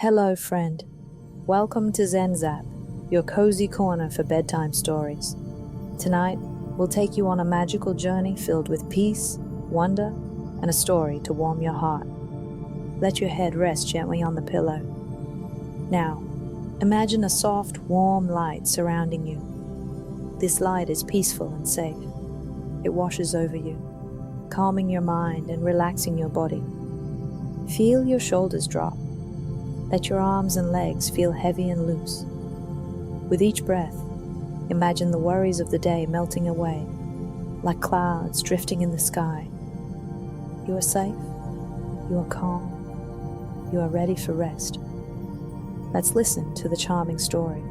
Hello, friend. Welcome to ZenZap, your cozy corner for bedtime stories. Tonight, we'll take you on a magical journey filled with peace, wonder, and a story to warm your heart. Let your head rest gently on the pillow. Now, imagine a soft, warm light surrounding you. This light is peaceful and safe. It washes over you, calming your mind and relaxing your body. Feel your shoulders drop. Let your arms and legs feel heavy and loose. With each breath, imagine the worries of the day melting away, like clouds drifting in the sky. You are safe, you are calm, you are ready for rest. Let's listen to the charming story.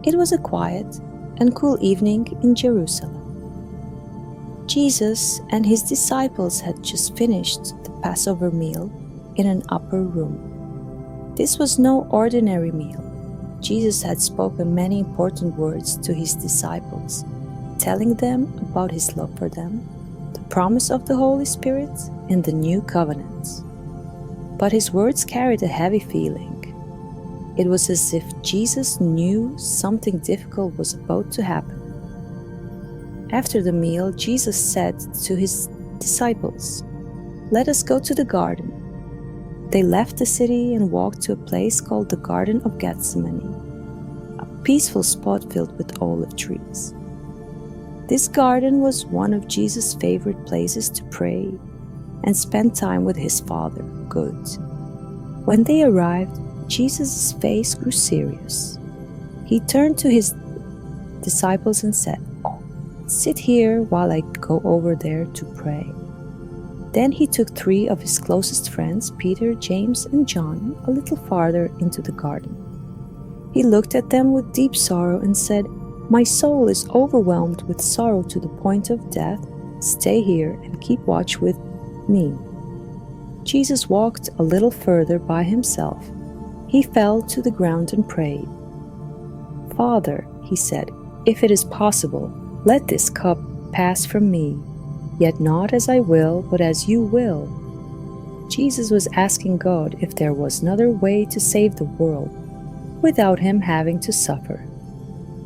It was a quiet and cool evening in Jerusalem. Jesus and his disciples had just finished the Passover meal in an upper room. This was no ordinary meal. Jesus had spoken many important words to his disciples, telling them about his love for them, the promise of the Holy Spirit, and the new covenants. But his words carried a heavy feeling. It was as if Jesus knew something difficult was about to happen. After the meal, Jesus said to his disciples, "Let us go to the garden." They left the city and walked to a place called the Garden of Gethsemane, a peaceful spot filled with olive trees. This garden was one of Jesus' favorite places to pray and spend time with his Father, God. When they arrived, Jesus' face grew serious. He turned to his disciples and said, "Sit here while I go over there to pray." Then he took 3 of his closest friends, Peter, James, and John, a little farther into the garden. He looked at them with deep sorrow and said, "My soul is overwhelmed with sorrow to the point of death. Stay here and keep watch with me." Jesus walked a little further by himself. He fell to the ground and prayed. "Father," he said, "if it is possible, let this cup pass from me, yet not as I will, but as you will." Jesus was asking God if there was another way to save the world without him having to suffer.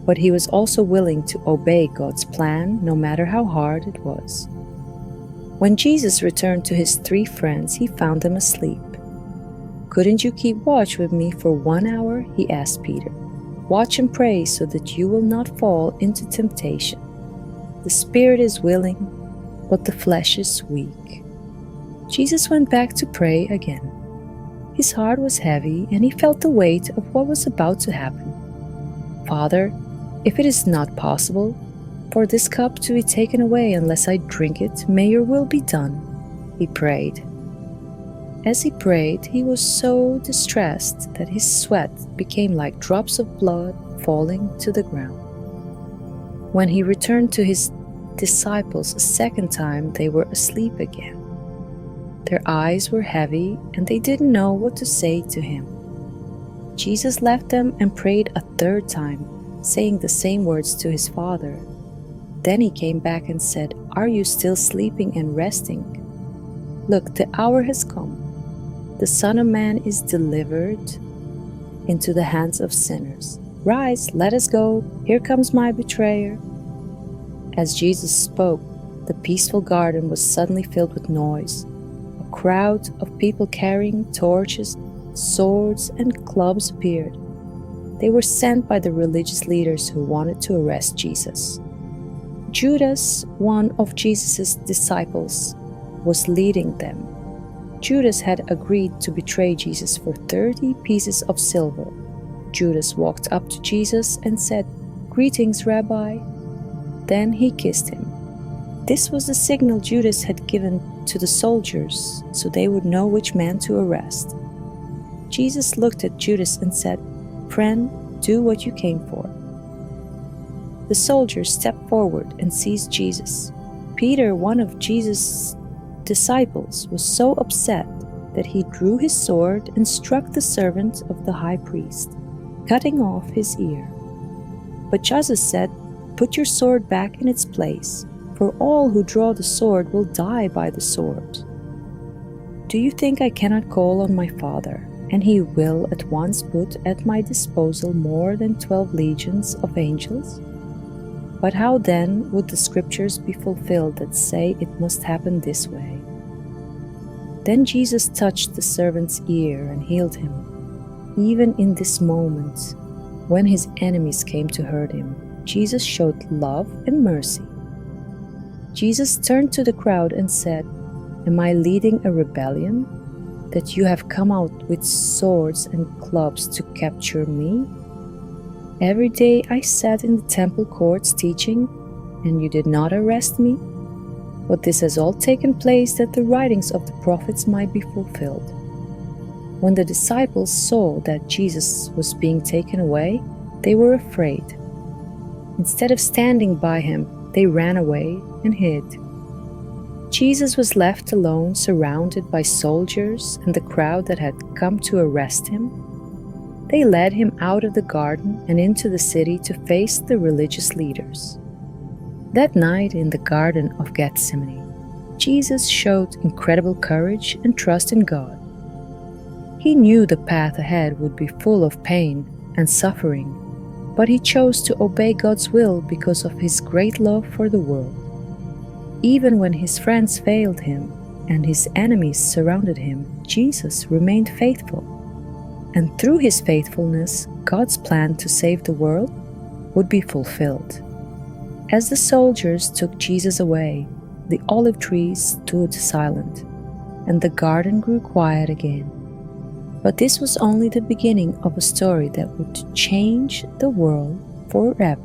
But he was also willing to obey God's plan, no matter how hard it was. When Jesus returned to his 3 friends, he found them asleep. "Couldn't you keep watch with me for 1 hour?" he asked Peter. "Watch and pray so that you will not fall into temptation. The spirit is willing, but the flesh is weak." Jesus went back to pray again. His heart was heavy and he felt the weight of what was about to happen. "Father, if it is not possible for this cup to be taken away unless I drink it, may your will be done," he prayed. As he prayed, he was so distressed that his sweat became like drops of blood falling to the ground. When he returned to his disciples a second time, they were asleep again. Their eyes were heavy and they didn't know what to say to him. Jesus left them and prayed a 3rd time, saying the same words to his Father. Then he came back and said, "Are you still sleeping and resting? Look, the hour has come. The Son of Man is delivered into the hands of sinners. Rise, let us go. Here comes my betrayer." As Jesus spoke, the peaceful garden was suddenly filled with noise. A crowd of people carrying torches, swords, and clubs appeared. They were sent by the religious leaders who wanted to arrest Jesus. Judas, one of Jesus' disciples, was leading them. Judas had agreed to betray Jesus for 30 pieces of silver. Judas walked up to Jesus and said, "Greetings, Rabbi." Then he kissed him. This was the signal Judas had given to the soldiers, so they would know which man to arrest. Jesus looked at Judas and said, "Friend, do what you came for." The soldiers stepped forward and seized Jesus. Peter, one of Jesus' disciples, was so upset that he drew his sword and struck the servant of the high priest, cutting off his ear. But Jesus said, "Put your sword back in its place, for all who draw the sword will die by the sword." Do you think I cannot call on my Father, and He will at once put at my disposal more than 12 legions of angels? But how then would the scriptures be fulfilled that say it must happen this way?" Then Jesus touched the servant's ear and healed him. Even in this moment, when his enemies came to hurt him, Jesus showed love and mercy. Jesus turned to the crowd and said, "Am I leading a rebellion, that you have come out with swords and clubs to capture me? Every day I sat in the temple courts teaching, and you did not arrest me? But this has all taken place that the writings of the prophets might be fulfilled." When the disciples saw that Jesus was being taken away, they were afraid. Instead of standing by him, they ran away and hid. Jesus was left alone, surrounded by soldiers and the crowd that had come to arrest him. They led him out of the garden and into the city to face the religious leaders. That night in the Garden of Gethsemane, Jesus showed incredible courage and trust in God. He knew the path ahead would be full of pain and suffering, but he chose to obey God's will because of his great love for the world. Even when his friends failed him and his enemies surrounded him, Jesus remained faithful. And through his faithfulness, God's plan to save the world would be fulfilled. As the soldiers took Jesus away, the olive trees stood silent, and the garden grew quiet again. But this was only the beginning of a story that would change the world forever.